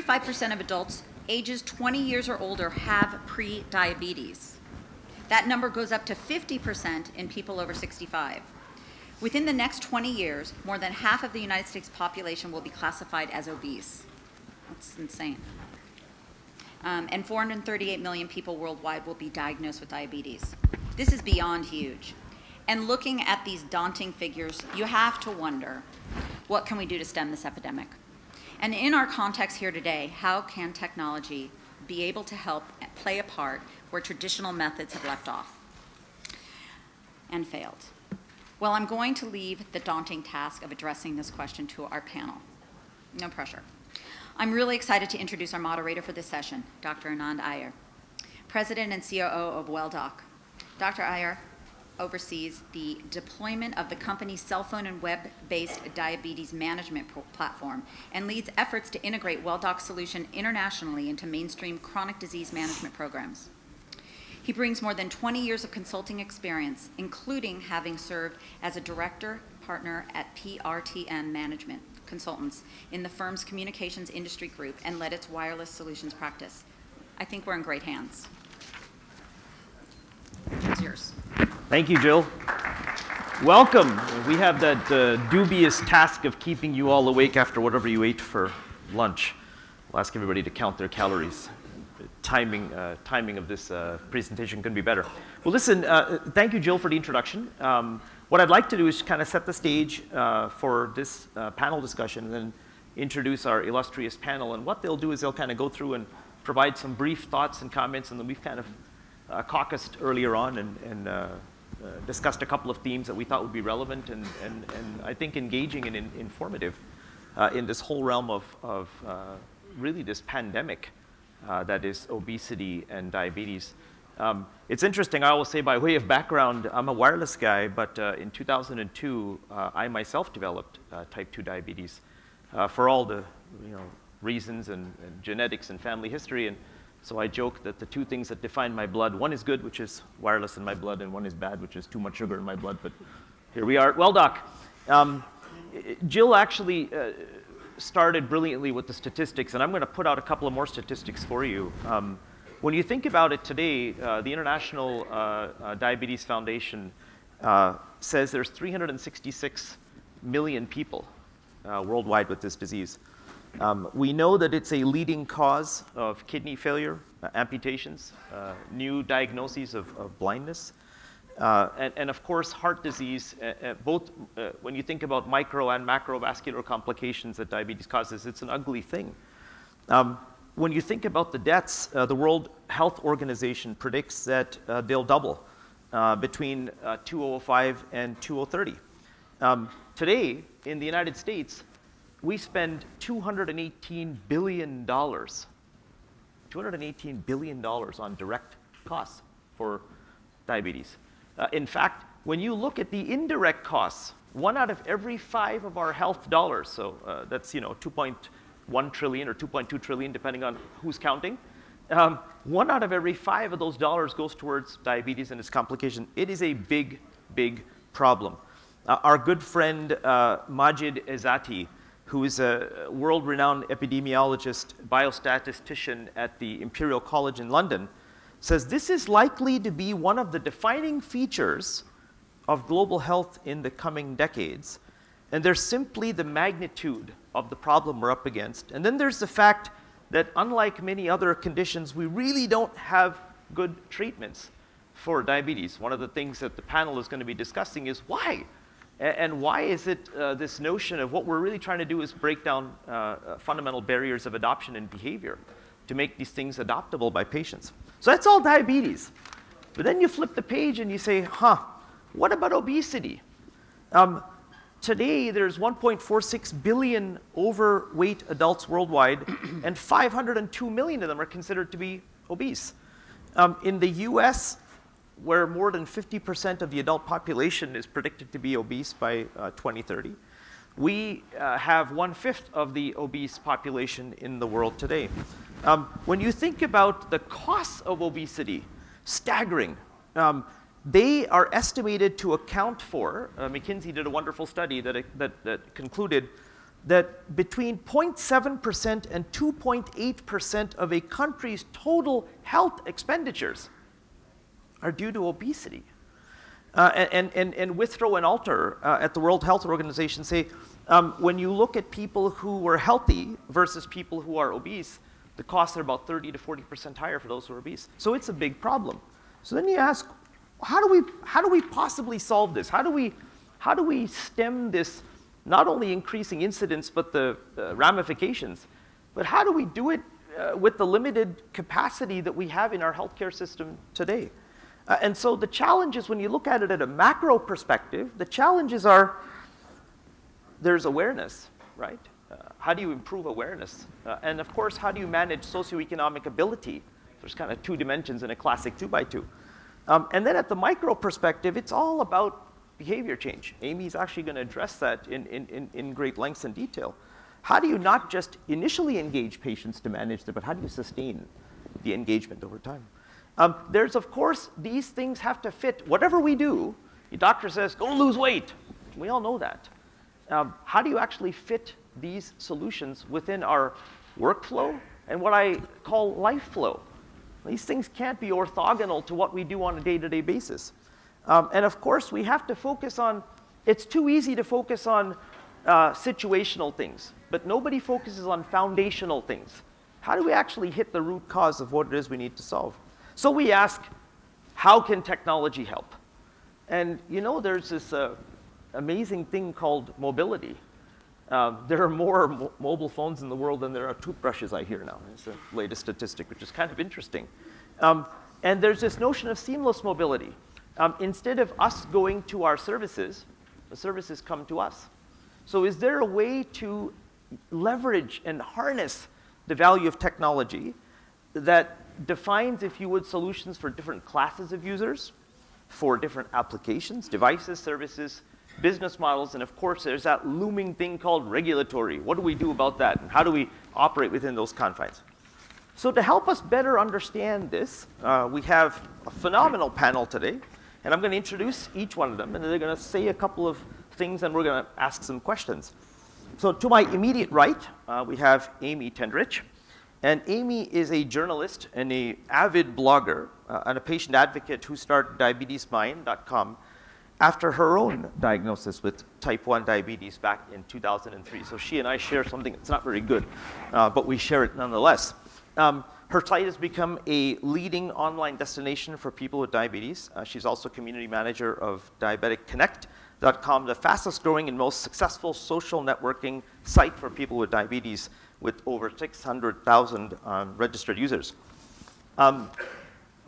35% of adults ages 20 years or older have pre-diabetes. That number goes up to 50% in people over 65. Within the next 20 years, more than half of the United States population will be classified as obese. That's insane. And 438 million people worldwide will be diagnosed with diabetes. This is beyond huge. And looking at these daunting figures, you have to wonder, what can we do to stem this epidemic? And in our context here today, how can technology be able to help play a part where traditional methods have left off and failed? Well, I'm going to leave the daunting task of addressing this question to our panel. No pressure. I'm really excited to introduce our moderator for this session, Dr. Anand Iyer, President and COO of WellDoc. Dr. Iyer oversees the deployment of the company's cell phone and web-based diabetes management platform and leads efforts to integrate WellDoc's solution internationally into mainstream chronic disease management programs. He brings more than 20 years of consulting experience, including having served as a director partner at PRTM Management Consultants in the firm's communications industry group and led its wireless solutions practice. I think we're in great hands. It's yours. Thank you, Jill. Welcome. We have that dubious task of keeping you all awake after whatever you ate for lunch. We'll ask everybody to count their calories. Timing of this presentation couldn't be better. Well, listen, thank you, Jill, for the introduction. What I'd like to do is kind of set the stage for this panel discussion and then introduce our illustrious panel. And what they'll do is they'll kind of go through and provide some brief thoughts and comments, and then we've kind of caucused earlier on and discussed a couple of themes that we thought would be relevant and I think engaging and informative in this whole realm of really this pandemic that is obesity and diabetes. It's interesting, I always say by way of background, I'm a wireless guy, but in 2002, I myself developed type 2 diabetes for all the reasons and genetics and family history. And so I joke that the two things that define my blood, one is good, which is wireless in my blood, and one is bad, which is too much sugar in my blood. But here we are at WellDoc. Jill actually started brilliantly with the statistics, and I'm going to put out a couple of more statistics for you. When you think about it today, the International Diabetes Foundation says there's 366 million people worldwide with this disease. We know that it's a leading cause of kidney failure, amputations, new diagnoses of blindness, and of course heart disease, both when you think about micro and macrovascular complications that diabetes causes, it's an ugly thing. When you think about the deaths, the World Health Organization predicts that they'll double between 2005 and 2030. Today, in the United States, we spend $218 billion on direct costs for diabetes. In fact, when you look at the indirect costs, 1 out of every 5 of our health dollars, so that's 2.1 trillion or 2.2 trillion, depending on who's counting, 1 out of every 5 of those dollars goes towards diabetes and its complication. It is a big, big problem. Our good friend Majid Ezati, who is a world-renowned epidemiologist, biostatistician at the Imperial College in London, says this is likely to be one of the defining features of global health in the coming decades. And there's simply the magnitude of the problem we're up against. And then there's the fact that unlike many other conditions, we really don't have good treatments for diabetes. One of the things that the panel is going to be discussing is why? And why is it this notion of what we're really trying to do is break down fundamental barriers of adoption and behavior to make these things adoptable by patients. So that's all diabetes. But then you flip the page and you say, what about obesity? Today, there's 1.46 billion overweight adults worldwide, and 502 million of them are considered to be obese. In the US, where more than 50% of the adult population is predicted to be obese by 2030, we have 1/5 of the obese population in the world today. When you think about the costs of obesity, staggering. They are estimated to account for, McKinsey did a wonderful study that concluded that between 0.7% and 2.8% of a country's total health expenditures are due to obesity. And Withrow and Alter at the World Health Organization say, when you look at people who were healthy versus people who are obese, the costs are about 30 to 40% higher for those who are obese. So it's a big problem. So then you ask, how do we possibly solve this? How do we stem this, not only increasing incidence, but the ramifications? But how do we do it with the limited capacity that we have in our healthcare system today? And so the challenges, when you look at it at a macro perspective, the challenges are, there's awareness, right? How do you improve awareness? And of course, how do you manage socioeconomic ability? There's kind of two dimensions in a classic 2x2. And then at the micro perspective, it's all about behavior change. Amy's actually going to address that in great lengths and detail. How do you not just initially engage patients to manage them, but how do you sustain the engagement over time? There's, of course, these things have to fit. Whatever we do, your doctor says, go lose weight. We all know that. How do you actually fit these solutions within our workflow and what I call life flow? These things can't be orthogonal to what we do on a day-to-day basis. And of course, we have to focus on, it's too easy to focus on situational things, but nobody focuses on foundational things. How do we actually hit the root cause of what it is we need to solve? So we ask, how can technology help? And you know, there's this amazing thing called mobility. There are more mobile phones in the world than there are toothbrushes, I hear now. It's the latest statistic, which is kind of interesting. And there's this notion of seamless mobility. Instead of us going to our services, the services come to us. So is there a way to leverage and harness the value of technology that defines, if you would, solutions for different classes of users, for different applications, devices, services, business models, and of course, there's that looming thing called regulatory. What do we do about that, and how do we operate within those confines? So to help us better understand this, we have a phenomenal panel today, and I'm going to introduce each one of them, and they're going to say a couple of things, and we're going to ask some questions. So to my immediate right, we have Amy Tendrich, and Amy is a journalist and an avid blogger and a patient advocate who started DiabetesMine.com after her own diagnosis with type 1 diabetes back in 2003. So she and I share something that's not very good, but we share it nonetheless. Her site has become a leading online destination for people with diabetes. She's also community manager of DiabeticConnect.com, the fastest growing and most successful social networking site for people with diabetes, with over 600,000 registered users.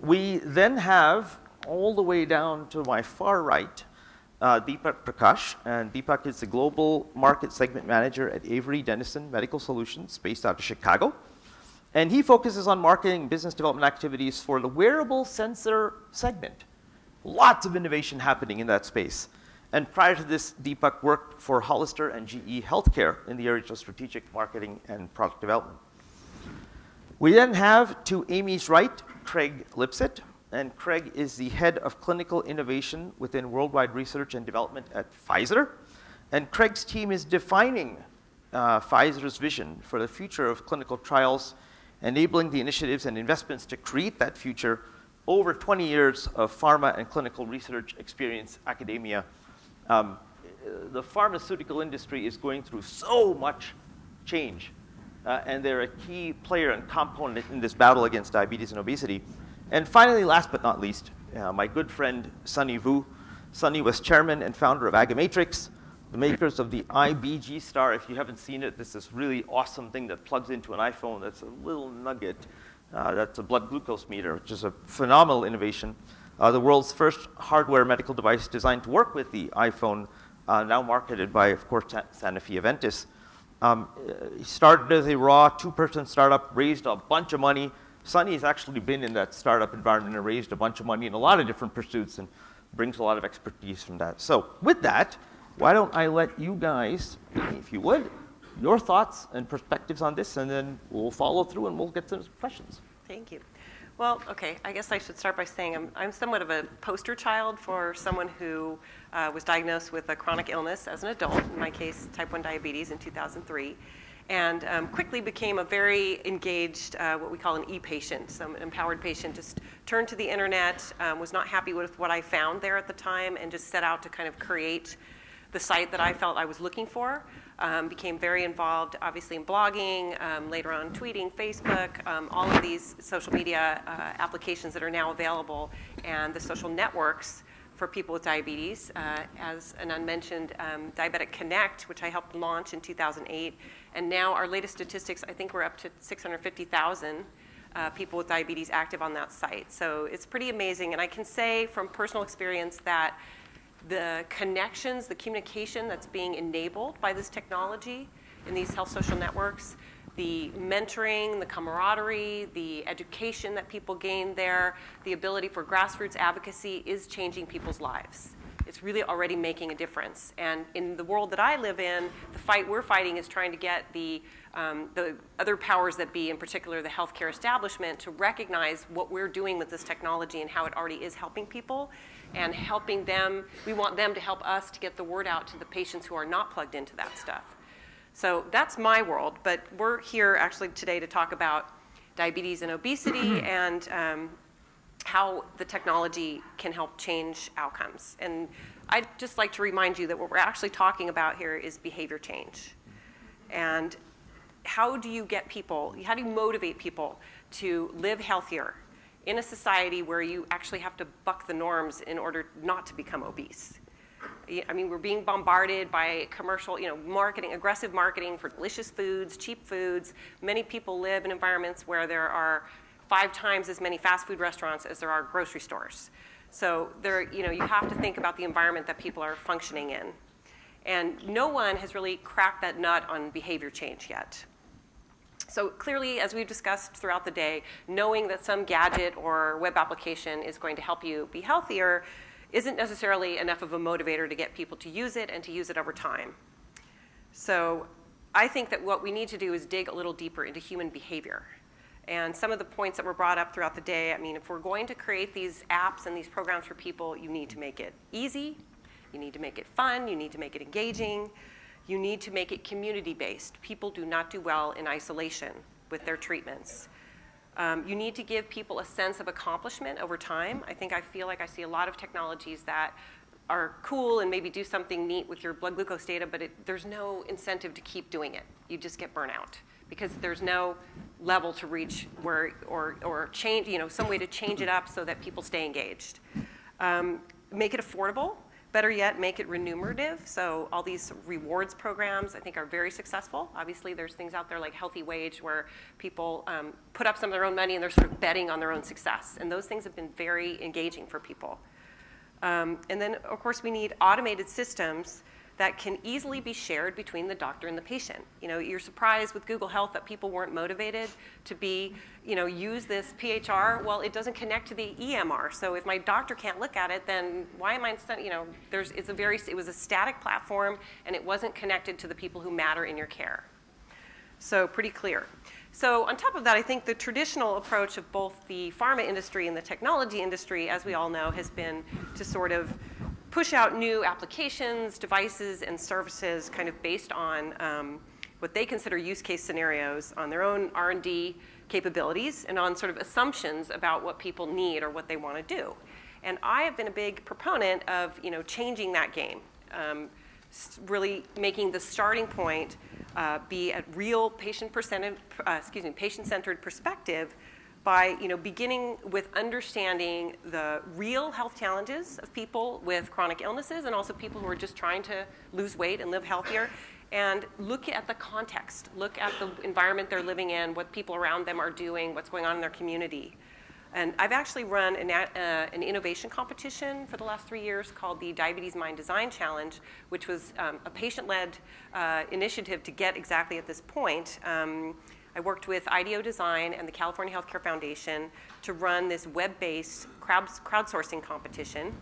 We then have, all the way down to my far right, Deepak Prakash. And Deepak is the global market segment manager at Avery, Dennison Medical Solutions, based out of Chicago. And he focuses on marketing and business development activities for the wearable sensor segment. Lots of innovation happening in that space. And prior to this, Deepak worked for Hollister and GE Healthcare in the areas of strategic marketing and product development. We then have, to Amy's right, Craig Lipset. And Craig is the head of clinical innovation within worldwide research and development at Pfizer. And Craig's team is defining Pfizer's vision for the future of clinical trials, enabling the initiatives and investments to create that future. Over 20 years of pharma and clinical research experience, academia. The pharmaceutical industry is going through so much change, and they're a key player and component in this battle against diabetes and obesity. And finally, last but not least, my good friend, Sonny Vu. Sonny was chairman and founder of Agamatrix, the makers of the IBG Star. If you haven't seen it, this is really awesome thing that plugs into an iPhone. That's a little nugget. That's a blood glucose meter, which is a phenomenal innovation. The world's first hardware medical device designed to work with the iPhone, now marketed by, of course, Sanofi Aventis. He started as a raw two-person startup, raised a bunch of money. Sonny's actually been in that startup environment and raised a bunch of money in a lot of different pursuits and brings a lot of expertise from that. So with that, why don't I let you guys, if you would, your thoughts and perspectives on this, and then we'll follow through and we'll get some questions. Thank you. Well, okay, I guess I should start by saying I'm somewhat of a poster child for someone who was diagnosed with a chronic illness as an adult, in my case, type 1 diabetes in 2003, and quickly became a very engaged, what we call an e-patient, so an empowered patient, just turned to the internet, was not happy with what I found there at the time, and just set out to kind of create the site that I felt I was looking for. Became very involved, obviously, in blogging, later on tweeting, Facebook, all of these social media applications that are now available, and the social networks for people with diabetes. As Anand mentioned, Diabetic Connect, which I helped launch in 2008, and now our latest statistics, I think we're up to 650,000 people with diabetes active on that site. So it's pretty amazing, and I can say from personal experience that the connections, the communication that's being enabled by this technology in these health social networks, the mentoring, the camaraderie, the education that people gain there, the ability for grassroots advocacy is changing people's lives. It's really already making a difference. And in the world that I live in, the fight we're fighting is trying to get the other powers that be, in particular the healthcare establishment, to recognize what we're doing with this technology and how it already is helping people, and helping them. We want them to help us to get the word out to the patients who are not plugged into that stuff. So that's my world, but we're here actually today to talk about diabetes and obesity and how the technology can help change outcomes. And I'd just like to remind you that what we're actually talking about here is behavior change. And how do you get people, how do you motivate people to live healthier in a society where you actually have to buck the norms in order not to become obese? I mean, we're being bombarded by commercial, marketing, aggressive marketing for delicious foods, cheap foods. Many people live in environments where there are 5 times as many fast food restaurants as there are grocery stores. So you have to think about the environment that people are functioning in. And no one has really cracked that nut on behavior change yet. So clearly, as we've discussed throughout the day, knowing that some gadget or web application is going to help you be healthier isn't necessarily enough of a motivator to get people to use it and to use it over time. So I think that what we need to do is dig a little deeper into human behavior. And some of the points that were brought up throughout the day, I mean, if we're going to create these apps and these programs for people, you need to make it easy, you need to make it fun, you need to make it engaging, you need to make it community-based. People do not do well in isolation with their treatments. You need to give people a sense of accomplishment over time. I feel like I see a lot of technologies that are cool and maybe do something neat with your blood glucose data, but there's no incentive to keep doing it. You just get burnout because there's no level to reach where, or change, some way to change it up so that people stay engaged. Make it affordable. Better yet, make it remunerative. So all these rewards programs, I think, are very successful. Obviously, there's things out there like Healthy Wage where people put up some of their own money and they're sort of betting on their own success. And those things have been very engaging for people. And then, of course, we need automated systems that can easily be shared between the doctor and the patient. You're surprised with Google Health that people weren't motivated to use this PHR. Well, it doesn't connect to the EMR. So if my doctor can't look at it, then why am I, it was a static platform and it wasn't connected to the people who matter in your care. So pretty clear. So on top of that, I think the traditional approach of both the pharma industry and the technology industry, as we all know, has been to sort of push out new applications, devices, and services kind of based on what they consider use case scenarios on their own R&D capabilities and on sort of assumptions about what people need or what they want to do. And I have been a big proponent of changing that game, really making the starting point be a real patient-centered perspective by beginning with understanding the real health challenges of people with chronic illnesses and also people who are just trying to lose weight and live healthier, and look at the context, look at the environment they're living in, what people around them are doing, what's going on in their community. And I've actually run an innovation competition for the last 3 years called the DiabetesMine Design Challenge, which was a patient-led initiative to get exactly at this point. I worked with IDEO Design and the California Healthcare Foundation to run this web-based crowdsourcing competition.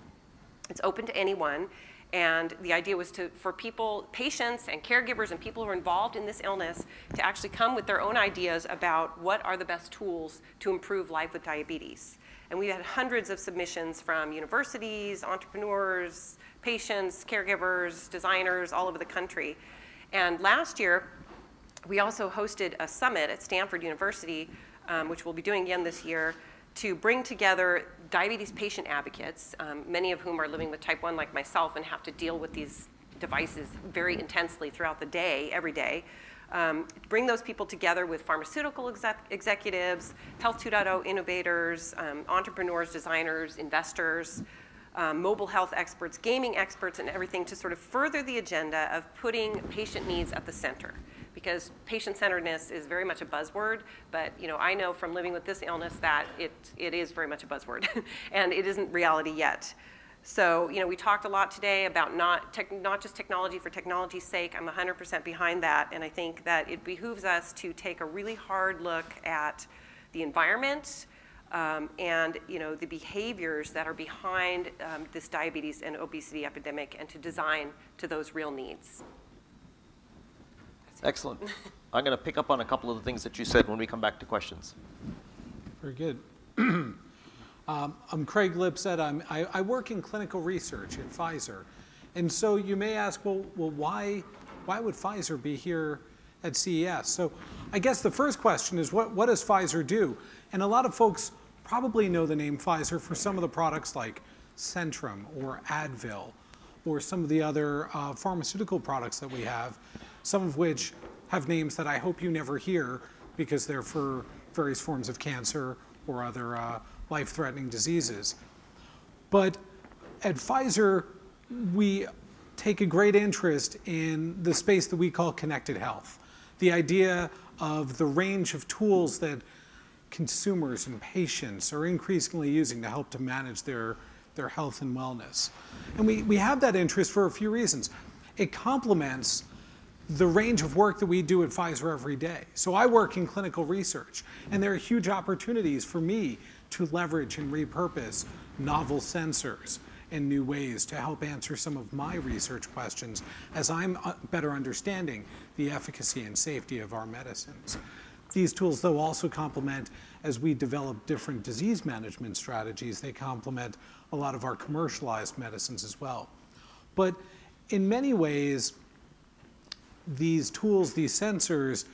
It's open to anyone, And the idea was for people, patients and caregivers and people who are involved in this illness to actually come with their own ideas about what are the best tools to improve life with diabetes. And we had hundreds of submissions from universities, entrepreneurs, patients, caregivers, designers all over the country. And last year, we also hosted a summit at Stanford University, which we'll be doing again this year, to bring together diabetes patient advocates, many of whom are living with type 1 like myself and have to deal with these devices very intensely throughout the day, every day. Bring those people together with pharmaceutical executives, Health 2.0 innovators, entrepreneurs, designers, investors, mobile health experts, gaming experts, and everything to sort of further the agenda of putting patient needs at the center. Because patient-centeredness is very much a buzzword, but I know from living with this illness that it is very much a buzzword, and it isn't reality yet. So we talked a lot today about not just technology for technology's sake. I'm 100% behind that, and I think that it behooves us to take a really hard look at the environment and the behaviors that are behind this diabetes and obesity epidemic, and to design to those real needs. Excellent. I'm going to pick up on a couple of the things that you said when we come back to questions. Very good. I'm Craig Lipset. I work in clinical research at Pfizer. And so you may ask, well, why would Pfizer be here at CES? So I guess the first question is, what does Pfizer do? And a lot of folks probably know the name Pfizer for some of the products like Centrum or Advil or some of the other pharmaceutical products that we have, some of which have names that I hope you never hear because they're for various forms of cancer or other life-threatening diseases. But at Pfizer, we take a great interest in the space that we call connected health. The idea of the range of tools that consumers and patients are increasingly using to help to manage their health and wellness. And we have that interest for a few reasons. It complements the range of work that we do at Pfizer every day. So I work in clinical research, and there are huge opportunities for me to leverage and repurpose novel sensors in new ways to help answer some of my research questions as I'm better understanding the efficacy and safety of our medicines. These tools, though, also complement, as we develop different disease management strategies, they complement a lot of our commercialized medicines as well. But in many ways, these tools, these sensors,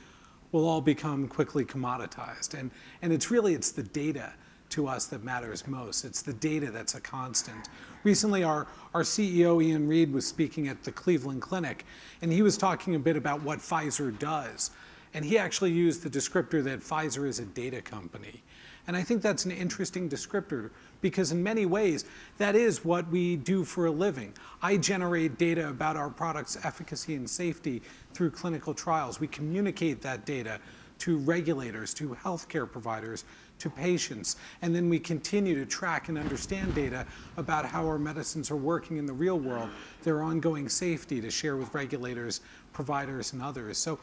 will all become quickly commoditized. And it's the data to us that matters most. It's the data that's a constant. Recently, our CEO, Ian Reed, was speaking at the Cleveland Clinic, and he was talking a bit about what Pfizer does. And he actually used the descriptor that Pfizer is a data company. And I think that's an interesting descriptor because in many ways, that is what we do for a living. I generate data about our product's efficacy and safety through clinical trials. We communicate that data to regulators, to healthcare providers, to patients. And then we continue to track and understand data about how our medicines are working in the real world, their ongoing safety to share with regulators, providers, and others. So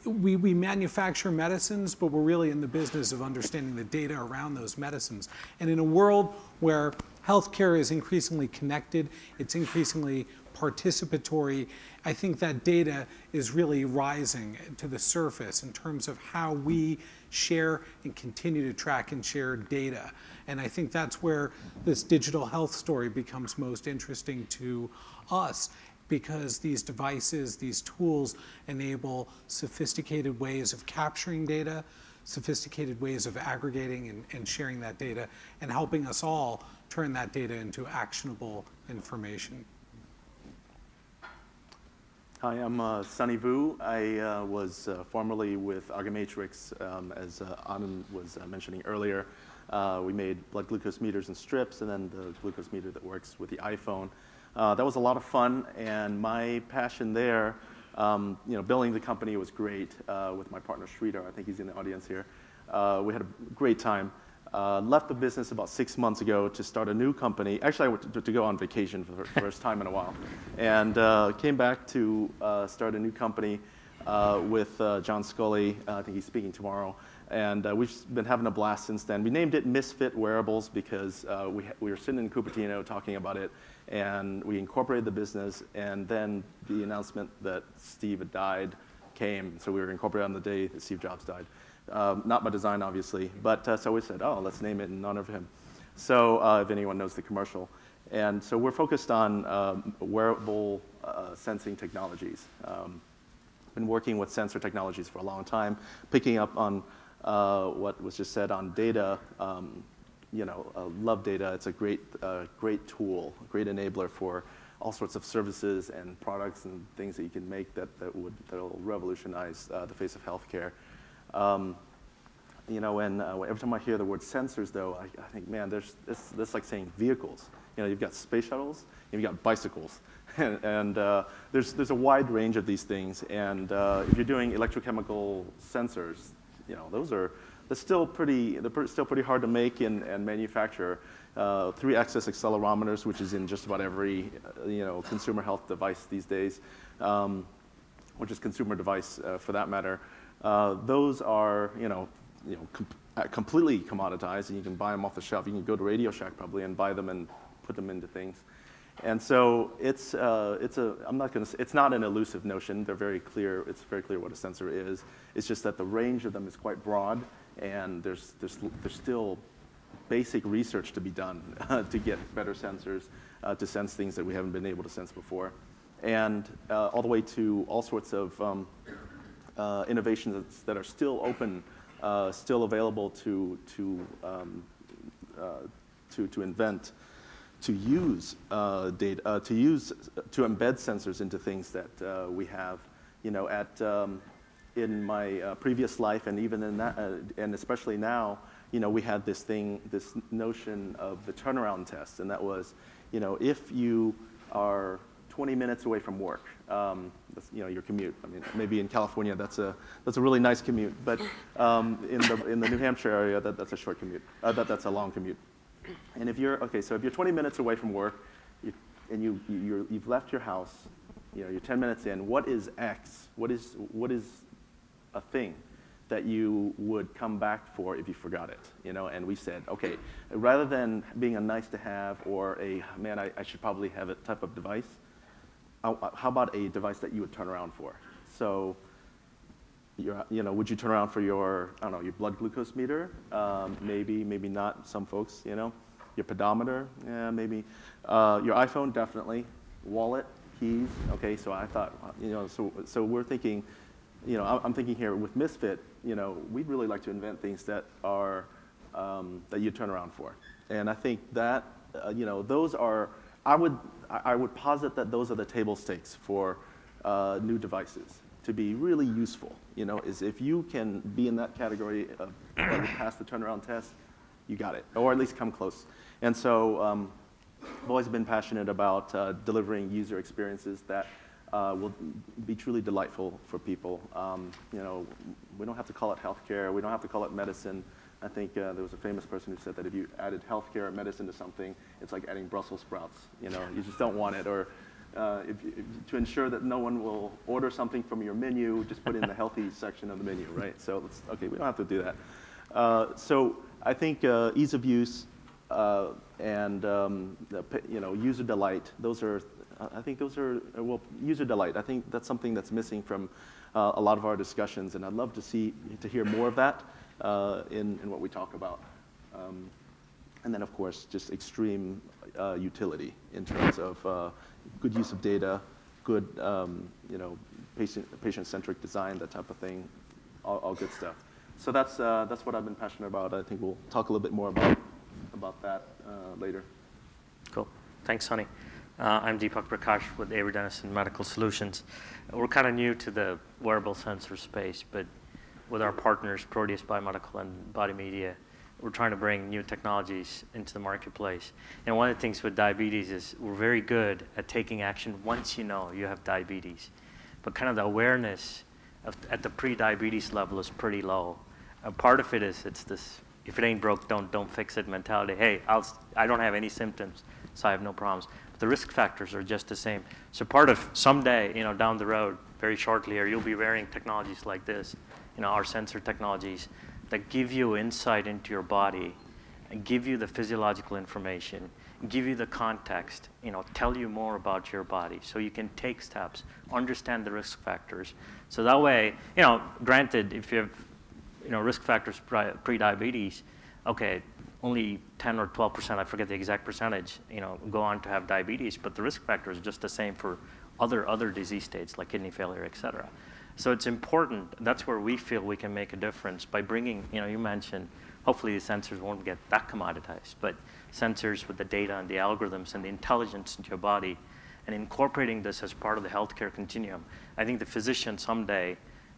we manufacture medicines, but we're really in the business of understanding the data around those medicines. And in a world where healthcare is increasingly connected, it's increasingly participatory, I think that data is really rising to the surface in terms of how we share and continue to track and share data. And I think that's where this digital health story becomes most interesting to us, because these devices, these tools enable sophisticated ways of capturing data, sophisticated ways of aggregating and sharing that data, and helping us all turn that data into actionable information. Hi, I'm Sonny Vu. I was formerly with Agamatrix, as Anand was mentioning earlier. We made blood glucose meters and strips, and then the glucose meter that works with the iPhone. That was a lot of fun, and my passion there, building the company was great with my partner Sridhar. I think he's in the audience here. We had a great time. Left the business about 6 months ago to start a new company. Actually, I went to go on vacation for the first time in a while, and came back to start a new company with John Scully. I think he's speaking tomorrow. And we've been having a blast since then. We named it Misfit Wearables because we were sitting in Cupertino talking about it, and we incorporated the business, and then the announcement that Steve had died came. So we were incorporated on the day that Steve Jobs died. Not by design, obviously, but so we said, oh, let's name it in honor of him. So if anyone knows the commercial. And so we're focused on wearable sensing technologies. Been working with sensor technologies for a long time, picking up on what was just said on data. Love data. It's a great tool, a great enabler for all sorts of services and products and things that you can make that'll revolutionize the face of healthcare. Every time I hear the word sensors, though, I think, man, that's like saying vehicles. You've got space shuttles, you've got bicycles, and there's a wide range of these things. And if you're doing electrochemical sensors, they're still pretty hard to make and manufacture. 3-axis accelerometers, which is in just about every consumer health device these days, which is consumer device for that matter. Those are completely commoditized, and you can buy them off the shelf. You can go to Radio Shack probably and buy them and put them into things. And so it's not an elusive notion. They're very clear. It's very clear what a sensor is. It's just that the range of them is quite broad, and there's still basic research to be done to get better sensors to sense things that we haven't been able to sense before, and all the way to all sorts of innovations that are still open, still available to invent, to use data, to embed sensors into things that we have. In my previous life, and even in that, and especially now, we had this notion of the turnaround test, and that was, if you are 20 minutes away from work, your commute. I mean, maybe in California that's a really nice commute, but in the New Hampshire area, that's a short commute. That's a long commute. And if you're 20 minutes away from work, and you've left your house, you're 10 minutes in. What is X? What is a thing that you would come back for if you forgot it? And we said, okay, rather than being a nice to have or a man, I should probably have it type of device. How about a device that you would turn around for? So, would you turn around for your blood glucose meter? Maybe not. Some folks, your pedometer, yeah, maybe. Your iPhone, definitely. Wallet, keys. Okay, so I thought, so we're thinking, I'm thinking here with Misfit, we'd really like to invent things that are that you turn around for, and I think that those are. I would posit that those are the table stakes for new devices to be really useful. Is if you can be in that category of pass the turnaround test, you got it, or at least come close. And so I've always been passionate about delivering user experiences that will be truly delightful for people. We don't have to call it healthcare. We don't have to call it medicine. I think there was a famous person who said that if you added healthcare or medicine to something, it's like adding Brussels sprouts. You just don't want it. Or to ensure that no one will order something from your menu, just put in the healthy section of the menu, right? So we don't have to do that. So I think ease of use and user delight. User delight. I think that's something that's missing from a lot of our discussions, and I'd love to hear more of that in what we talk about. And then, of course, just extreme utility in terms of good use of data, good patient-centric design, that type of thing, all good stuff. So that's what I've been passionate about. I think we'll talk a little bit more about that later. Cool. Thanks, Sonny. I'm Deepak Prakash with Avery Dennison Medical Solutions. We're kind of new to the wearable sensor space, but with our partners, Proteus Biomedical and Body Media, we're trying to bring new technologies into the marketplace. And one of the things with diabetes is we're very good at taking action once you know you have diabetes. But kind of the awareness at the pre-diabetes level is pretty low. And part of it is it's this, if it ain't broke, don't fix it mentality. Hey, I don't have any symptoms, so I have no problems. But the risk factors are just the same. So part of someday, down the road, very shortly here, you'll be wearing technologies like this, our sensor technologies that give you insight into your body and give you the physiological information, give you the context, tell you more about your body so you can take steps, understand the risk factors. So that way, granted, if you have, risk factors pre-diabetes, okay, only 10 or 12%, I forget the exact percentage, go on to have diabetes, but the risk factor is just the same for other disease states like kidney failure, et cetera. So it's important. That's where we feel we can make a difference by bringing, you mentioned, hopefully the sensors won't get that commoditized, but sensors with the data and the algorithms and the intelligence into your body and incorporating this as part of the healthcare continuum. I think the physicians someday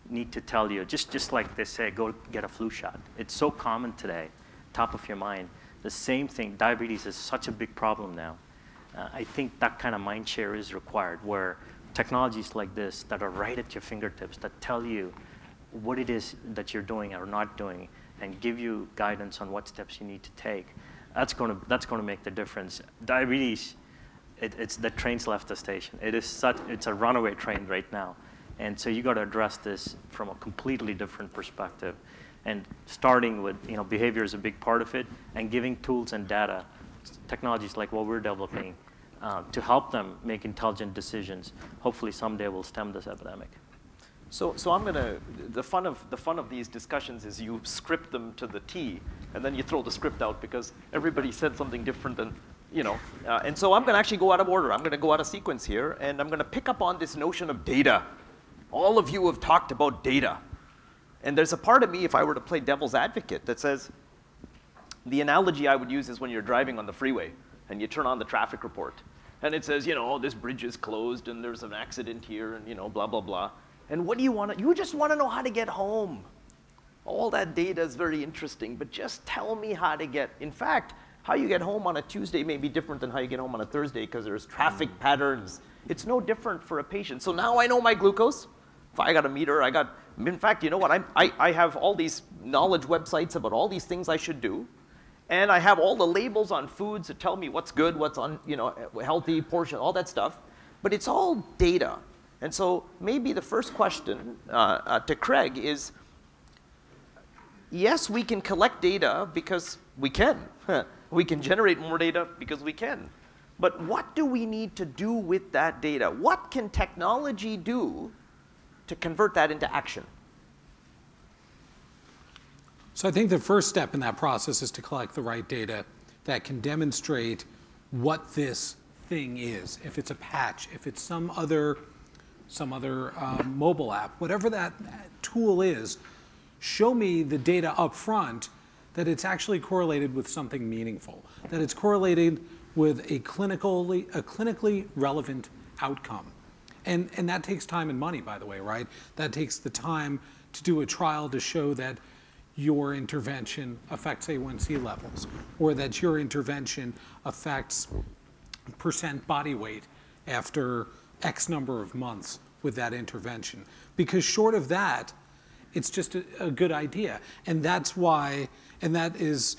need to tell you, just like they say, go get a flu shot. It's so common today, top of your mind. The same thing, diabetes is such a big problem now. I think that kind of mind share is required, where technologies like this that are right at your fingertips, that tell you what it is that you're doing or not doing, and give you guidance on what steps you need to take, that's going to make the difference. Diabetes, it's the train's left the station. It's a runaway train right now. And so you got to address this from a completely different perspective. And starting with, behavior is a big part of it, and giving tools and data, technologies like what we're developing, to help them make intelligent decisions. Hopefully someday we'll stem this epidemic. So I'm gonna, the fun of these discussions is you script them to the T, and then you throw the script out because everybody said something different than, and so I'm gonna actually go out of order. I'm gonna go out of sequence here, and I'm gonna pick up on this notion of data. All of you have talked about data. And there's a part of me, if I were to play devil's advocate, that says, the analogy I would use is when you're driving on the freeway and you turn on the traffic report. And it says, this bridge is closed and there's an accident here and, blah, blah, blah. And what do you want? You just want to know how to get home. All that data is very interesting, but just tell me how to get. In fact, how you get home on a Tuesday may be different than how you get home on a Thursday because there's traffic patterns. It's no different for a patient. So now I know my glucose. If I got a meter, in fact, you know what? I have all these knowledge websites about all these things I should do. And I have all the labels on foods that tell me what's good, what's healthy, portion, all that stuff. But it's all data. And so maybe the first question to Craig is, yes, we can collect data because we can. We can generate more data because we can. But what do we need to do with that data? What can technology do to convert that into action? So I think the first step in that process is to collect the right data that can demonstrate what this thing is. If it's a patch, if it's some other mobile app, whatever that tool is, show me the data up front that it's actually correlated with something meaningful, that it's correlated with a clinically relevant outcome. And that takes time and money, by the way, right? That takes the time to do a trial to show that your intervention affects A1C levels, or that your intervention affects percent body weight after X number of months with that intervention. Because short of that, it's just a good idea. And that's why, and that is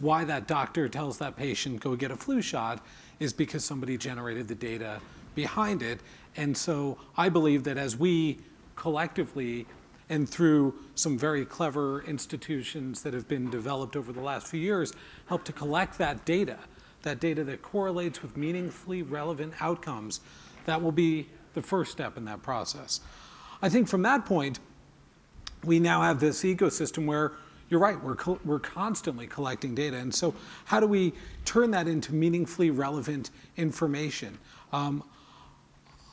why that doctor tells that patient, go get a flu shot, is because somebody generated the data behind it. And so I believe that as we collectively, and through some very clever institutions that have been developed over the last few years, help to collect that data that correlates with meaningfully relevant outcomes, that will be the first step in that process. I think from that point, we now have this ecosystem where, you're right, we're constantly collecting data. And so how do we turn that into meaningfully relevant information?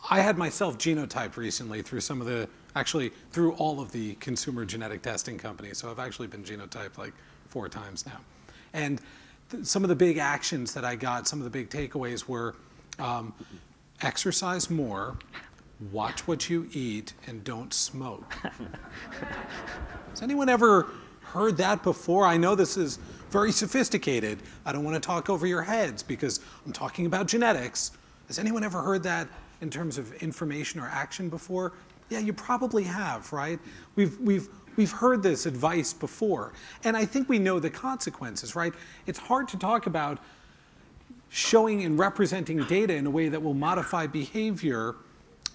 I had myself genotyped recently through through all of the consumer genetic testing companies. So I've actually been genotyped like 4 times now. And some of the big actions that I got, some of the big takeaways were exercise more, watch what you eat, and don't smoke. Has anyone ever heard that before? I know this is very sophisticated. I don't want to talk over your heads because I'm talking about genetics. Has anyone ever heard that in terms of information or action before? Yeah, you probably have, right? We've heard this advice before. And I think we know the consequences, right? It's hard to talk about showing and representing data in a way that will modify behavior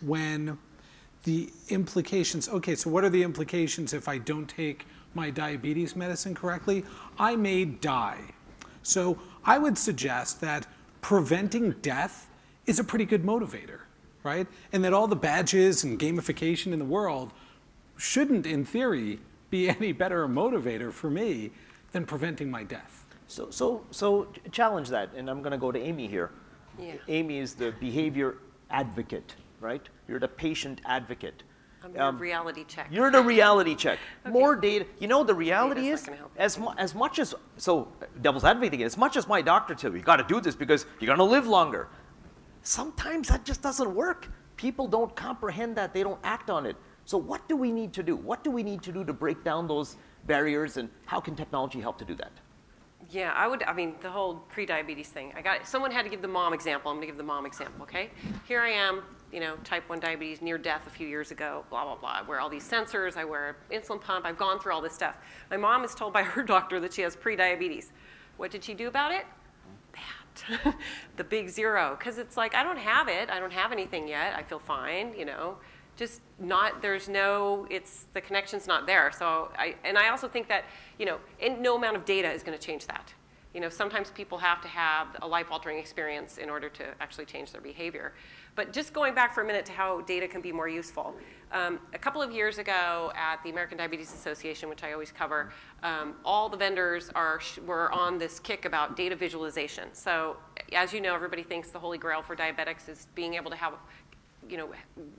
when the implications. Okay, so what are the implications if I don't take my diabetes medicine correctly? I may die. So I would suggest that preventing death is a pretty good motivator, right? And that all the badges and gamification in the world shouldn't, in theory, be any better a motivator for me than preventing my death. So challenge that, and I'm going to go to Amy here. Yeah. Amy is the behavior advocate, right? You're the patient advocate. I'm your reality check. You're the reality check. Okay. More data. You know, the reality is, Data's not as much as, so devil's advocate, as much as my doctor tells me, you got to do this because you're going to live longer. Sometimes that just doesn't work. People don't comprehend that. They don't act on it. So what do we need to do? What do we need to do to break down those barriers, and how can technology help to do that? Yeah, I mean, the whole pre-diabetes thing. Someone had to give the mom example. I'm going to give the mom example, okay? Here I am, type 1 diabetes, near death a few years ago, blah, blah, blah. I wear all these sensors. I wear an insulin pump. I've gone through all this stuff. My mom is told by her doctor that she has pre-diabetes. What did she do about it? That. The big zero. Because it's like, I don't have it. I don't have anything yet. I feel fine, Just not, the connection's not there. So I also think that, no amount of data is going to change that. Sometimes people have to have a life-altering experience in order to actually change their behavior. But just going back for a minute to how data can be more useful. A couple of years ago at the American Diabetes Association, which I always cover, all the vendors were on this kick about data visualization. So as you know, everybody thinks the holy grail for diabetics is being able to have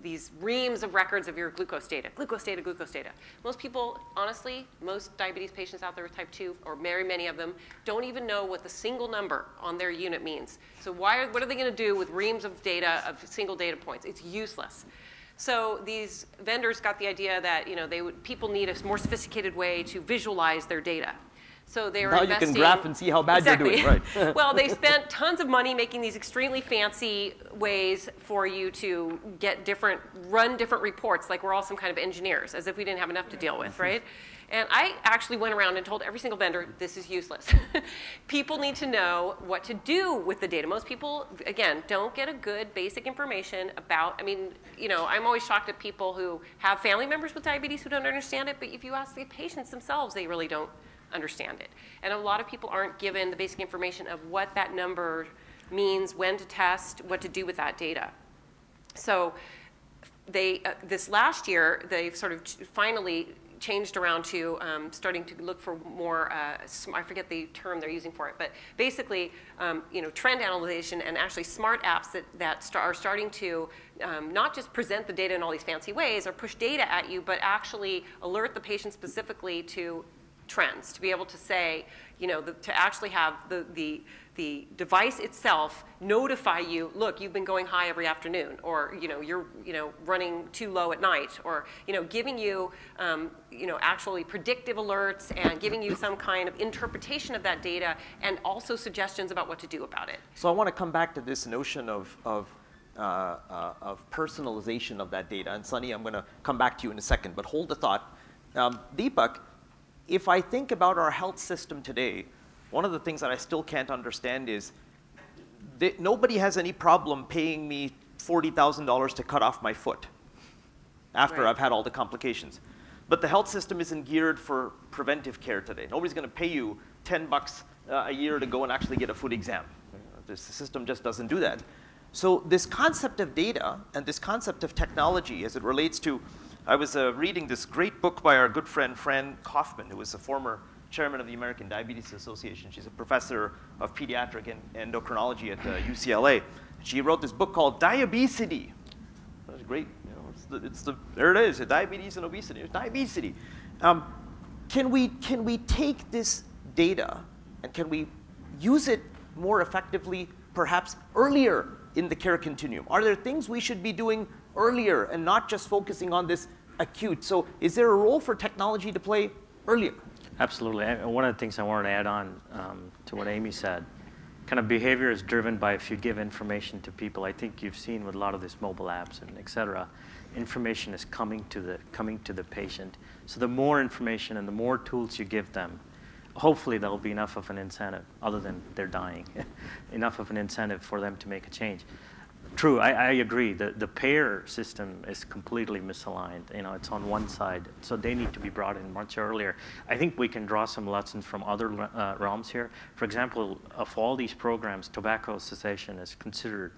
these reams of records of your glucose data. Most people, honestly, most diabetes patients out there with type 2, or very many of them, don't even know what the single number on their unit means. So what are they going to do with reams of data, of single data points? It's useless. So these vendors got the idea that people need a more sophisticated way to visualize their data. So they were investing. Now you can graph and see how bad exactly. you're doing, right? Well, they spent tons of money making these extremely fancy ways for you to run different reports, like we're all some kind of engineers, as if we didn't have enough to deal with, right? And I actually went around and told every single vendor, this is useless. People need to know what to do with the data. Most people, again, don't get a good basic information about, I'm always shocked at people who have family members with diabetes who don't understand it, but if you ask the patients themselves, they really don't understand it. And a lot of people aren't given the basic information of what that number means, when to test, what to do with that data. So this last year, they've sort of finally changed around to starting to look for more, I forget the term they're using for it, but basically, trend analyzation and actually smart apps that are starting to not just present the data in all these fancy ways or push data at you, but actually alert the patient specifically to trends, to be able to say, to actually have the device itself notify you, look, you've been going high every afternoon, or you're running too low at night, or giving you actually predictive alerts and giving you some kind of interpretation of that data, and also suggestions about what to do about it. So I want to come back to this notion of personalization of that data. And Sonny, I'm going to come back to you in a second, but hold the thought. Deepak, if I think about our health system today, one of the things that I still can't understand is that nobody has any problem paying me $40,000 to cut off my foot after I've had all the complications. But the health system isn't geared for preventive care today. Nobody's going to pay you $10 a year to go and actually get a foot exam. The system just doesn't do that. So this concept of data and this concept of technology as it relates to, I was reading this great book by our good friend Fran Kaufman, who was a former chairman of the American Diabetes Association. She's a professor of pediatric and endocrinology at UCLA. She wrote this book called Diabesity. That's great. There it is, diabetes and obesity. It's diabesity. Can we take this data and can we use it more effectively, perhaps earlier in the care continuum? Are there things we should be doing earlier and not just focusing on this acute? So is there a role for technology to play earlier? Absolutely. And one of the things I wanted to add on to what Amy said, kind of behavior is driven by if you give information to people. I think you've seen with a lot of these mobile apps and et cetera, information is coming to the patient. So the more information and the more tools you give them, hopefully that'll be enough of an incentive, other than they're dying, enough of an incentive for them to make a change. True, I agree. The payer system is completely misaligned. It's on one side, so they need to be brought in much earlier. I think we can draw some lessons from other realms here. For example, of all these programs, tobacco cessation is considered,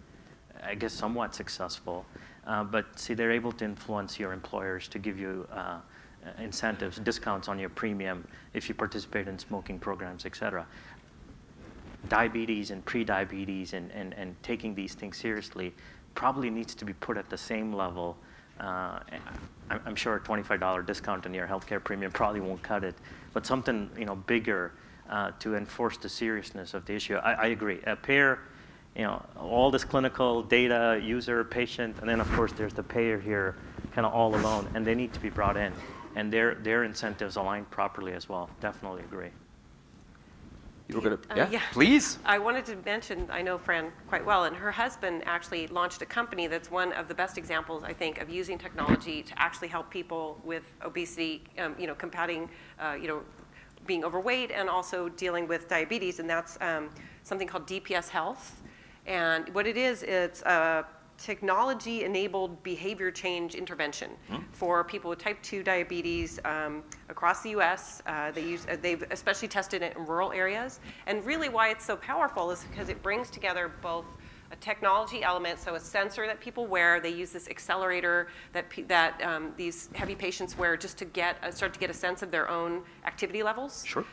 I guess, somewhat successful. But see, they're able to influence your employers to give you incentives, discounts on your premium if you participate in smoking programs, et cetera. Diabetes and pre-diabetes and taking these things seriously probably needs to be put at the same level. I'm sure a $25 discount on your healthcare premium probably won't cut it, but something bigger to enforce the seriousness of the issue. I agree. A payer, all this clinical data, user, patient, and then of course there's the payer here, kind of all alone, and they need to be brought in, and their incentives aligned properly as well. Definitely agree. You were going to, yeah, please. I wanted to mention, I know Fran quite well, and her husband actually launched a company that's one of the best examples, I think, of using technology to actually help people with obesity, combating, being overweight and also dealing with diabetes, and that's something called DPS Health. And what it is, it's a technology-enabled behavior change intervention for people with type 2 diabetes across the U.S. They've especially tested it in rural areas. And really why it's so powerful is because it brings together both a technology element, so a sensor that people wear. They use this accelerator that these heavy patients wear just to start to get a sense of their own activity levels. Sure.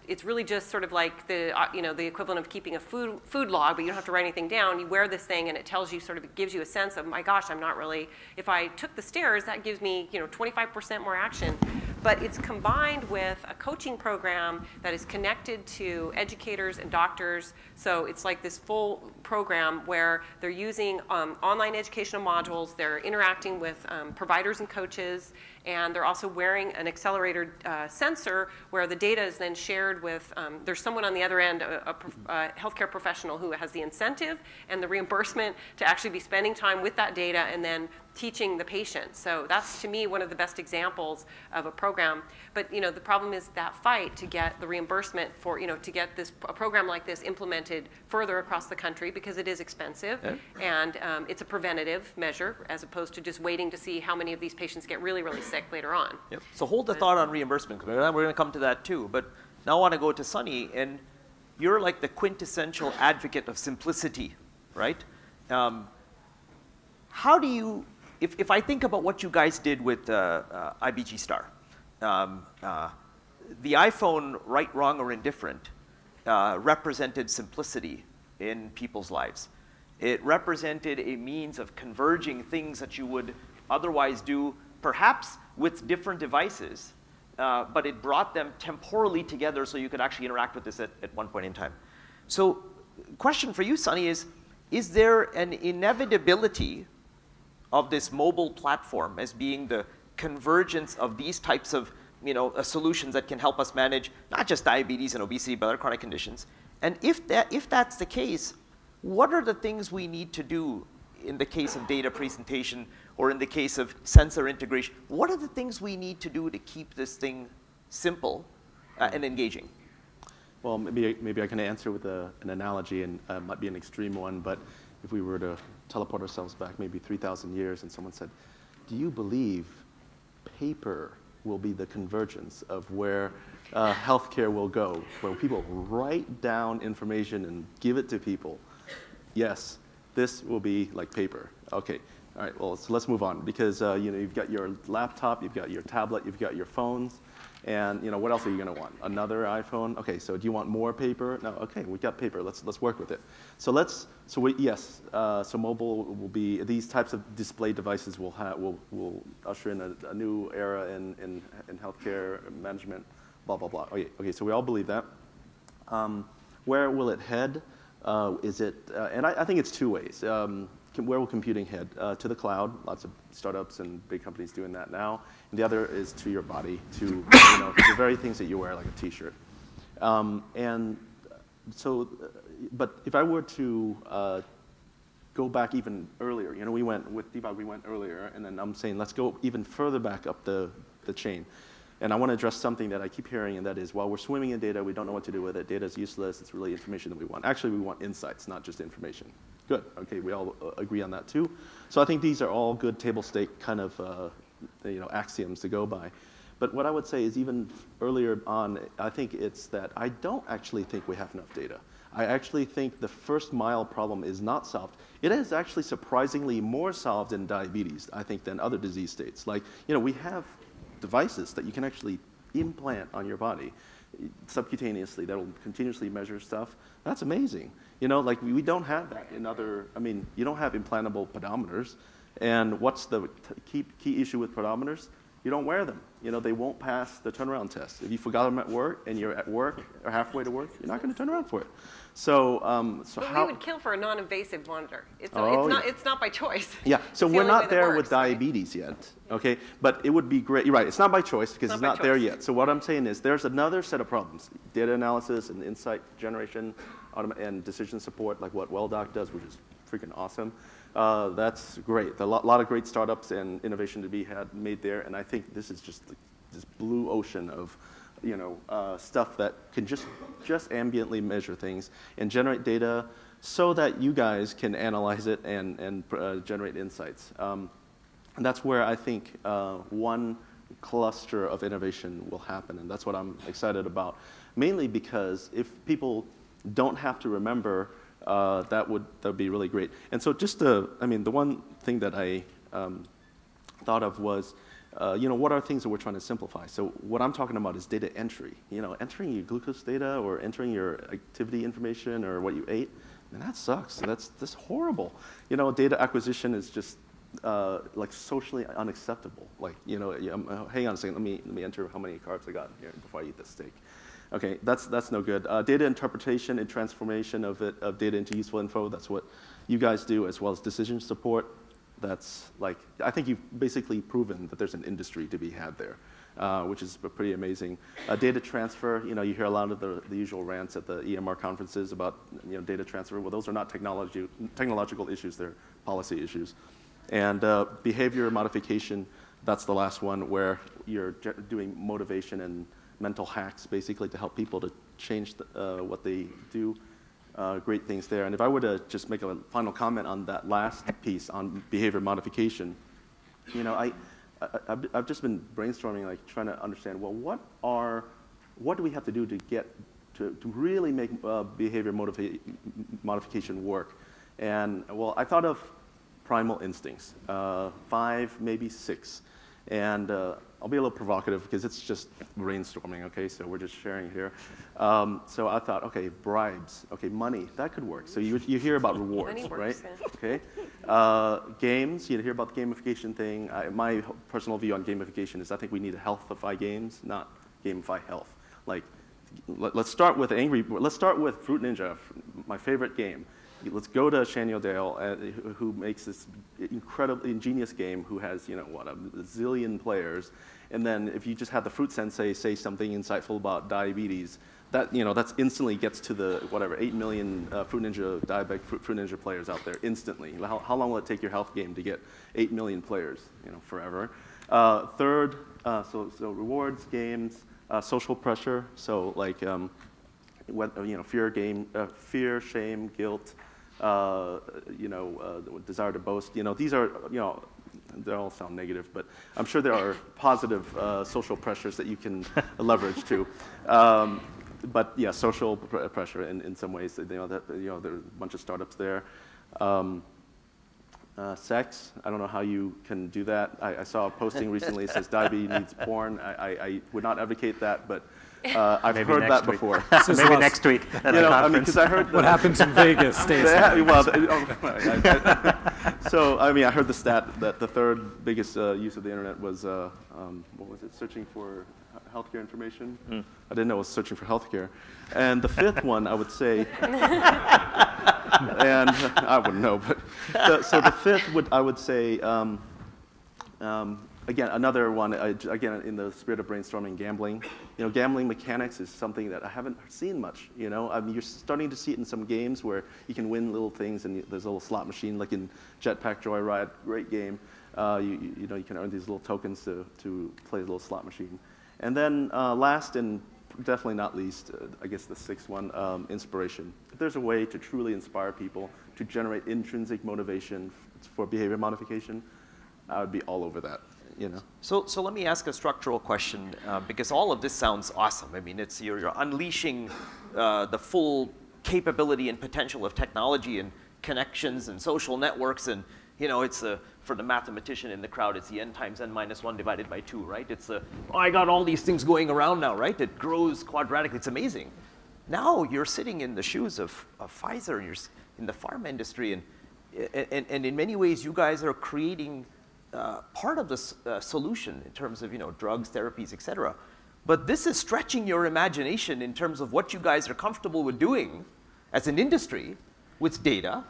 It's really just sort of like the equivalent of keeping a food log, but you don't have to write anything down. You wear this thing, and it tells you, it gives you a sense of, my gosh, I'm not really. If I took the stairs, that gives me 25% more action. But it's combined with a coaching program that is connected to educators and doctors. So it's like this full program where they're using online educational modules. They're interacting with providers and coaches. And they're also wearing an accelerator sensor where the data is then shared with, there's someone on the other end, a healthcare professional who has the incentive and the reimbursement to actually be spending time with that data and then teaching the patient. So that's, to me, one of the best examples of a program. But the problem is that fight to get the reimbursement for, to get a program like this implemented further across the country, because it is expensive. And it's a preventative measure as opposed to just waiting to see how many of these patients get really, really sick later on. Yep. So hold the thought on reimbursement, because we're going to come to that too. But now I want to go to Sonny, and you're like the quintessential advocate of simplicity, right? How do you, if I think about what you guys did with IBG Star, the iPhone, right, wrong, or indifferent, represented simplicity in people's lives. It represented a means of converging things that you would otherwise do perhaps with different devices, but it brought them temporally together so you could actually interact with this at one point in time. So question for you, Sonny, is there an inevitability of this mobile platform as being the convergence of these types of solutions that can help us manage not just diabetes and obesity, but other chronic conditions? And if that's the case, what are the things we need to do in the case of data presentation or in the case of sensor integration? What are the things we need to do to keep this thing simple and engaging? Well, maybe I can answer with an analogy, and it might be an extreme one, but if we were to teleport ourselves back maybe 3,000 years and someone said, do you believe paper will be the convergence of where healthcare will go, where people write down information and give it to people? Yes, this will be like paper. Okay, all right, well, so let's move on, because you've got your laptop, you've got your tablet, you've got your phones, and what else are you going to want? Another iPhone? Okay, so do you want more paper? No, okay, we've got paper. Let's work with it. So so mobile will be, these types of display devices will usher in a new era in healthcare management. Blah blah blah. Okay, so we all believe that. Where will it head? And I think it's two ways. Where will computing head? To the cloud. Lots of startups and big companies doing that now. And the other is to your body, to the very things that you wear, like a T-shirt. And so, but if I were to go back even earlier, we went with Deepak. We went earlier, and then I'm saying let's go even further back up the chain. And I want to address something that I keep hearing, and that is, while we're swimming in data, we don't know what to do with it. Data is useless. It's really information that we want. Actually, we want insights, not just information. Good. Okay, we all agree on that too. So I think these are all good table stake kind of axioms to go by. But what I would say is even earlier on, I think it's that I don't actually think we have enough data. I actually think the first mile problem is not solved. It is actually surprisingly more solved in diabetes, I think, than other disease states. Like, we have devices that you can actually implant on your body subcutaneously that will continuously measure stuff. That's amazing. Like we don't have that in other, you don't have implantable pedometers. And what's the key issue with pedometers? You don't wear them. They won't pass the turnaround test. If you forgot them at work and you're at work or halfway to work, you're not going to turn around for it. So, we would kill for a non-invasive monitor. It's not by choice. Yeah. So we're not there with diabetes yet. Okay. But it would be great. You're right. It's not by choice because it's not there yet. So what I'm saying is there's another set of problems: data analysis and insight generation, and decision support, like what WellDoc does, which is freaking awesome. That's great. A lot of great startups and innovation to be made there, and I think this is just this blue ocean of stuff that can just ambiently measure things and generate data so that you guys can analyze it and generate insights. And that's where I think one cluster of innovation will happen, and that's what I'm excited about, mainly because if people don't have to remember, that would be really great. And so just the one thing that I thought of was, what are things that we're trying to simplify? So what I'm talking about is data entry. Entering your glucose data or entering your activity information or what you ate, and that sucks. That's horrible. Data acquisition is just like socially unacceptable. Like, hang on a second, let me enter how many carbs I got here before I eat this steak. Okay, that's no good. Data interpretation and transformation of data into useful info, that's what you guys do, as well as decision support. That's like, I think you've basically proven that there's an industry to be had there, which is pretty amazing. Data transfer, you hear a lot of the usual rants at the EMR conferences about data transfer. Well, those are not technological issues, they're policy issues. And behavior modification, that's the last one, where you're doing motivation and mental hacks, basically, to help people to change what they do. Great things there. And if I were to just make a final comment on that last piece on behavior modification, I've just been brainstorming, like trying to understand, well, what do we have to do to get to really make behavior modification work? And well, I thought of primal instincts, 5, maybe 6. And I'll be a little provocative because it's just brainstorming, okay? So we're just sharing here. So I thought, okay, bribes, okay, money, that could work. So you hear about rewards, right? Okay. Games, you hear about the gamification thing. My personal view on gamification is I think we need to healthify games, not gamify health. Like, let's start with Fruit Ninja, my favorite game. Let's go to Shani O'Dale, who makes this incredibly ingenious game, who has, a zillion players. And then if you just have the Fruit Sensei say something insightful about diabetes, that, that's instantly gets to the, 8 million Fruit Ninja, diabetic Fruit Ninja players out there instantly. How long will it take your health game to get 8 million players? Forever. Third, so rewards, games, social pressure. So like, fear, shame, guilt, desire to boast. These are, they all sound negative, but I'm sure there are positive social pressures that you can leverage too. But yeah, social pressure in some ways. There are a bunch of startups there. Sex, I don't know how you can do that. I saw a posting recently that says diabetes needs porn. I would not advocate that, but I've heard that before. Maybe next week at the conference. Because I heard what happens in Vegas stays. So I heard the stat that the third biggest use of the internet was what was it? Searching for healthcare information. I didn't know it was searching for healthcare. And the fifth one, I would say, and I wouldn't know, but so the fifth I would say. Again, another one, again, in the spirit of brainstorming, gambling. Gambling mechanics is something that I haven't seen much, you're starting to see it in some games where you can win little things, and there's a little slot machine, like in Jetpack Joyride, great game. You can earn these little tokens to play a little slot machine. And then last, and definitely not least, I guess the sixth one, inspiration. If there's a way to truly inspire people to generate intrinsic motivation for behavior modification, I would be all over that. So let me ask a structural question, because all of this sounds awesome. I mean, you're unleashing the full capability and potential of technology and connections and social networks, and it's for the mathematician in the crowd, it's the n times n minus 1 divided by 2, right? It's I got all these things going around now, right? It grows quadratically. It's amazing. Now you're sitting in the shoes of Pfizer, and you're in the pharma industry, and in many ways, you guys are creating part of the solution in terms of drugs, therapies, et cetera. But this is stretching your imagination in terms of what you guys are comfortable with doing as an industry with data.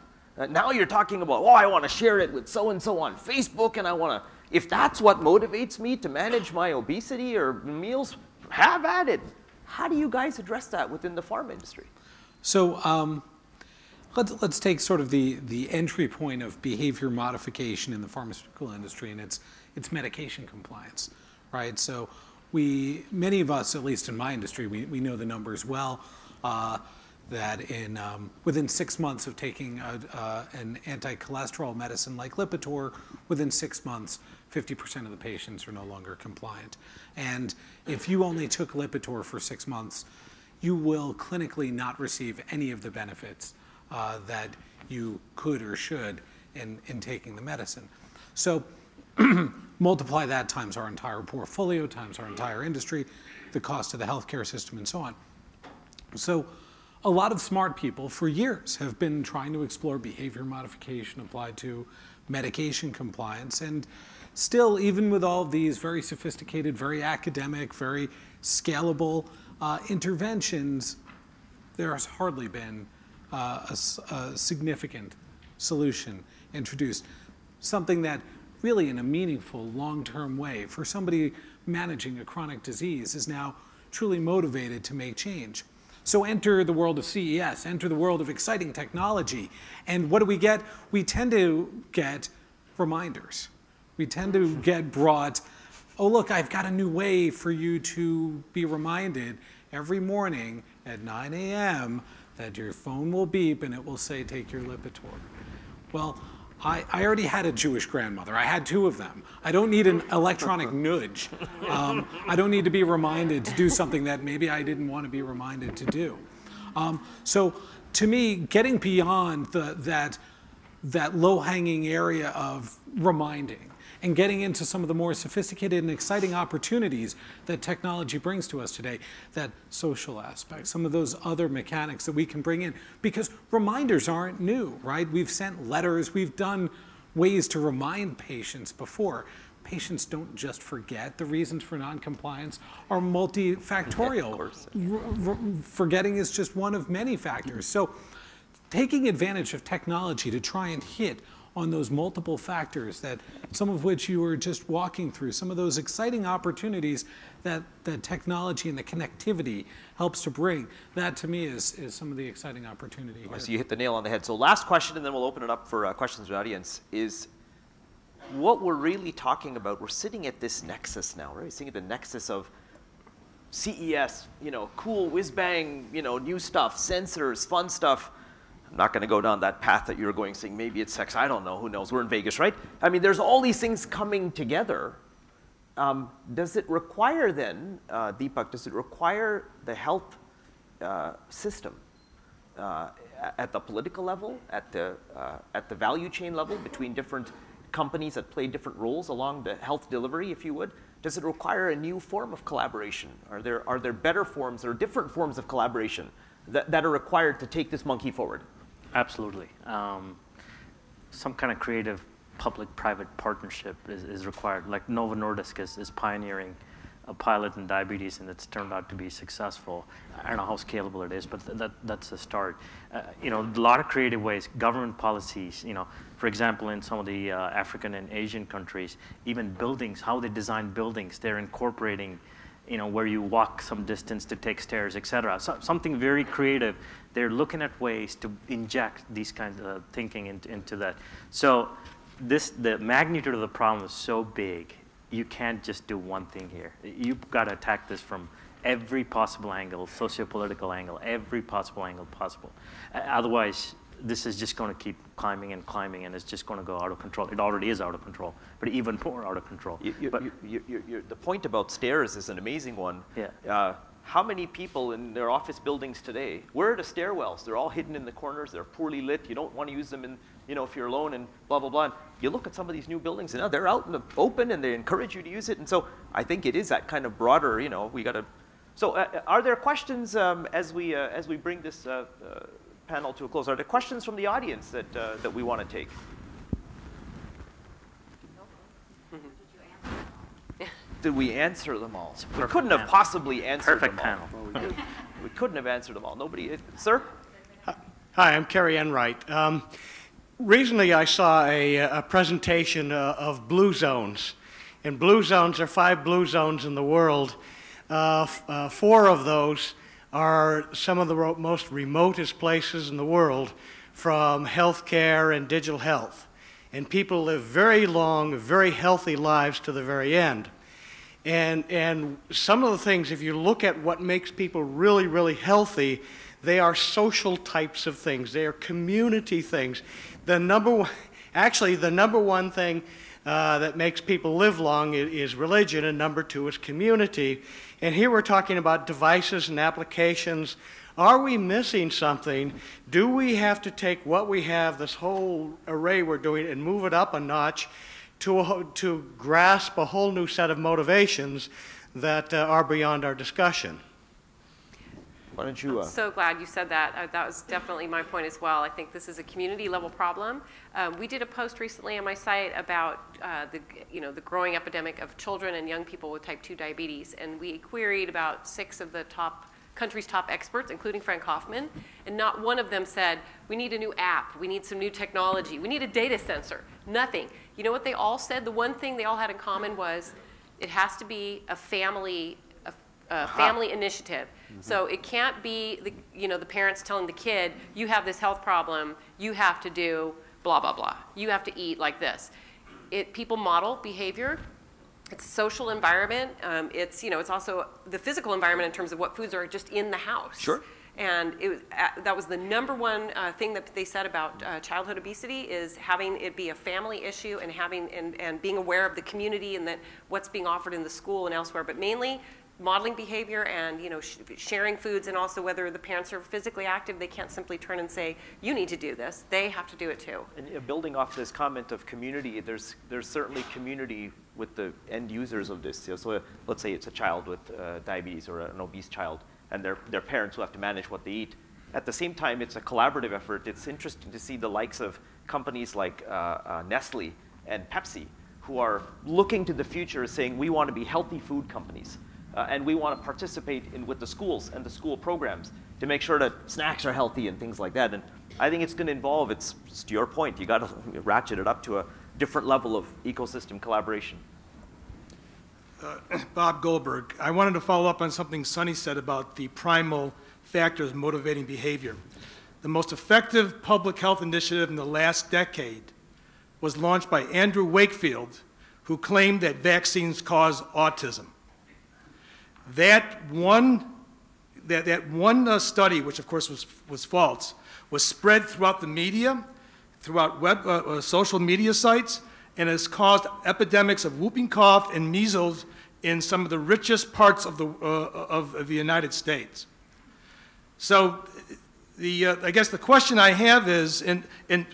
Now you're talking about, I want to share it with so-and-so on Facebook, and I want to, if that's what motivates me to manage my obesity or meals, have at it. How do you guys address that within the pharma industry? So let's take sort of the entry point of behavior modification in the pharmaceutical industry, and it's medication compliance, right? So many of us, at least in my industry, we know the numbers well, that within 6 months of taking an anti-cholesterol medicine like Lipitor, within 6 months, 50% of the patients are no longer compliant. And if you only took Lipitor for 6 months, you will clinically not receive any of the benefits that you could or should in taking the medicine. So multiply that times our entire portfolio, times our entire industry, the cost of the healthcare system, and so on. So a lot of smart people for years have been trying to explore behavior modification applied to medication compliance. And still, even with all these very sophisticated, very academic, very scalable interventions, there has hardly been a significant solution introduced. Something that really in a meaningful, long-term way for somebody managing a chronic disease is now truly motivated to make change. So enter the world of CES, enter the world of exciting technology. And what do we get? We tend to get reminders. We tend to get brought, oh, look, I've got a new way for you to be reminded every morning at 9 a.m. that your phone will beep and it will say, take your Lipitor. Well, I already had a Jewish grandmother. I had 2 of them. I don't need an electronic nudge. I don't need to be reminded to do something that maybe I didn't want to be reminded to do. So to me, getting beyond that low-hanging area of reminding and getting into some of the more sophisticated and exciting opportunities that technology brings to us today, that social aspect, some of those other mechanics that we can bring in, because reminders aren't new, right? We've sent letters, we've done ways to remind patients before. Patients don't just forget. The reasons for noncompliance are multifactorial. Forgetting is just one of many factors. So taking advantage of technology to try and hit on those multiple factors, that some of which you were just walking through, some of those exciting opportunities that technology and the connectivity helps to bring, that to me is some of the exciting opportunity here. So you hit the nail on the head. So last question, and then we'll open it up for questions from the audience, is what we're really talking about. We're sitting at this nexus now, right? We're sitting at the nexus of CES, cool whiz-bang, new stuff, sensors, fun stuff. I'm not going to go down that path that you're going, saying maybe it's sex. I don't know. Who knows? We're in Vegas, right? I mean, there's all these things coming together. Does it require then, Deepak, does it require the health system at the political level, at the value chain level, between different companies that play different roles along the health delivery, if you would? Does it require a new form of collaboration? Are there better forms or different forms of collaboration that are required to take this monkey forward? Absolutely. Some kind of creative public-private partnership is required. Like Novo Nordisk is pioneering a pilot in diabetes, and it's turned out to be successful. I don't know how scalable it is, but that's a start. A lot of creative ways, government policies, for example, in some of the African and Asian countries, even buildings, how they design buildings, they're incorporating where you walk some distance to take stairs, et cetera. So, something very creative. They're looking at ways to inject these kinds of thinking into that. So the magnitude of the problem is so big, you can't just do one thing here. You've got to attack this from every possible angle, socio-political angle, every possible angle possible. Otherwise, this is just going to keep climbing and climbing, and it's just going to go out of control. It already is out of control, but even more out of control. The point about stairs is an amazing one. Yeah. How many people in their office buildings today, where are the stairwells? They're all hidden in the corners. They're poorly lit. You don't want to use them in, if you're alone and blah, blah, blah. And you look at some of these new buildings, and they're out in the open, and they encourage you to use it. And so I think it is that kind of broader, we got to. So are there questions as we bring this panel to a close? Are there questions from the audience that we want to take? Did we answer them all? We couldn't have possibly answered them all. Perfect panel. We couldn't have answered them all. Nobody, sir? Hi, I'm Kerry Enright. Recently I saw a presentation of blue zones. And blue zones, there are 5 blue zones in the world. 4 of those are some of the most remotest places in the world from healthcare and digital health. And people live very long, very healthy lives to the very end. And some of the things, if you look at what makes people really, really healthy, they are social types of things. They are community things. The number one thing that makes people live long is religion, and number 2 is community. And here we're talking about devices and applications. Are we missing something? Do we have to take what we have, this whole array we're doing, and move it up a notch to grasp a whole new set of motivations that are beyond our discussion? Why don't you? I'm so glad you said that. That was definitely my point as well. I think this is a community-level problem. We did a post recently on my site about the growing epidemic of children and young people with type 2 diabetes, and we queried about 6 of the country's top experts, including Frank Hoffman, and not one of them said, we need a new app, we need some new technology, we need a data sensor. Nothing. You know what they all said? The one thing they all had in common was it has to be a family initiative. Mm-hmm. So it can't be the parents telling the kid, you have this health problem, you have to do blah, blah, blah. You have to eat like this. People model behavior. It's social environment. It's also the physical environment in terms of what foods are just in the house. Sure. And that was the number one thing that they said about childhood obesity is having it be a family issue and being aware of the community and that what's being offered in the school and elsewhere, but mainly modeling behavior and sharing foods, and also whether the parents are physically active, they can't simply turn and say, you need to do this. They have to do it too. And building off this comment of community, there's certainly community with the end users of this. So let's say it's a child with diabetes or an obese child, and their parents who have to manage what they eat. At the same time, it's a collaborative effort. It's interesting to see the likes of companies like Nestle and Pepsi, who are looking to the future saying, we want to be healthy food companies. And we want to participate with the schools and the school programs to make sure that snacks are healthy and things like that. And I think it's going to involve, it's to your point, you got to ratchet it up to a different level of ecosystem collaboration. Bob Goldberg, I wanted to follow up on something Sonny said about the primal factors motivating behavior. The most effective public health initiative in the last decade was launched by Andrew Wakefield, who claimed that vaccines cause autism. That one study, which of course was false, was spread throughout the media, throughout social media sites, and has caused epidemics of whooping cough and measles in some of the richest parts of the United States. So I guess the question I have is, and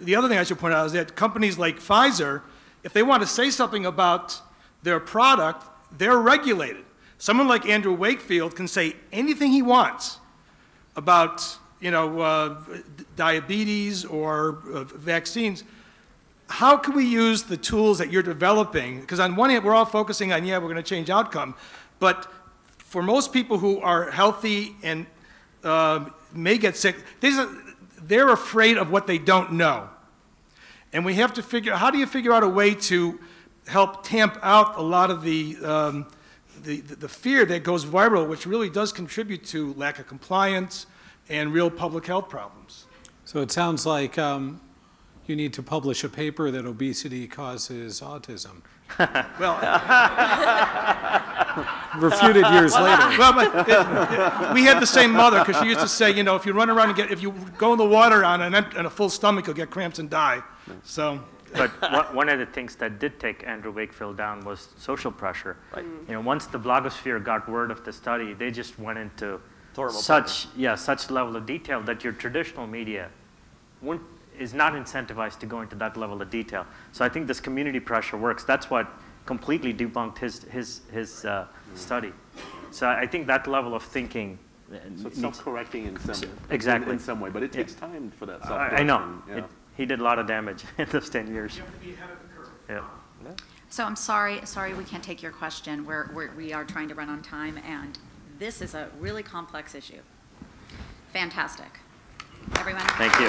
the other thing I should point out is that companies like Pfizer, if they want to say something about their product, they're regulated. Someone like Andrew Wakefield can say anything he wants about diabetes or vaccines. How can we use the tools that you're developing? Because on one hand, we're all focusing on, we're going to change outcome. But for most people who are healthy and may get sick, they're afraid of what they don't know. And we have to how do you figure out a way to help tamp out a lot of the fear that goes viral, which really does contribute to lack of compliance and real public health problems? So it sounds like you need to publish a paper that obesity causes autism. Well, refuted years later. Well, we had the same mother because she used to say, you know, if you run around and if you go in the water on a full stomach, you'll get cramps and die. So. But one of the things that did take Andrew Wakefield down was social pressure. Right. You know, once the blogosphere got word of the study, they just went into such level of detail that your traditional media is not incentivized to go into that level of detail. So I think this community pressure works. That's what completely debunked his study. So I think that level of thinking. So it's self-correcting in some exactly in some way, but it takes time for that self-correction. I know. Yeah. He did a lot of damage in those 10 years. You have to be ahead of the curve. Yeah. So I'm sorry we can't take your question. We are trying to run on time, and this is a really complex issue. Fantastic. Everyone. Thank you.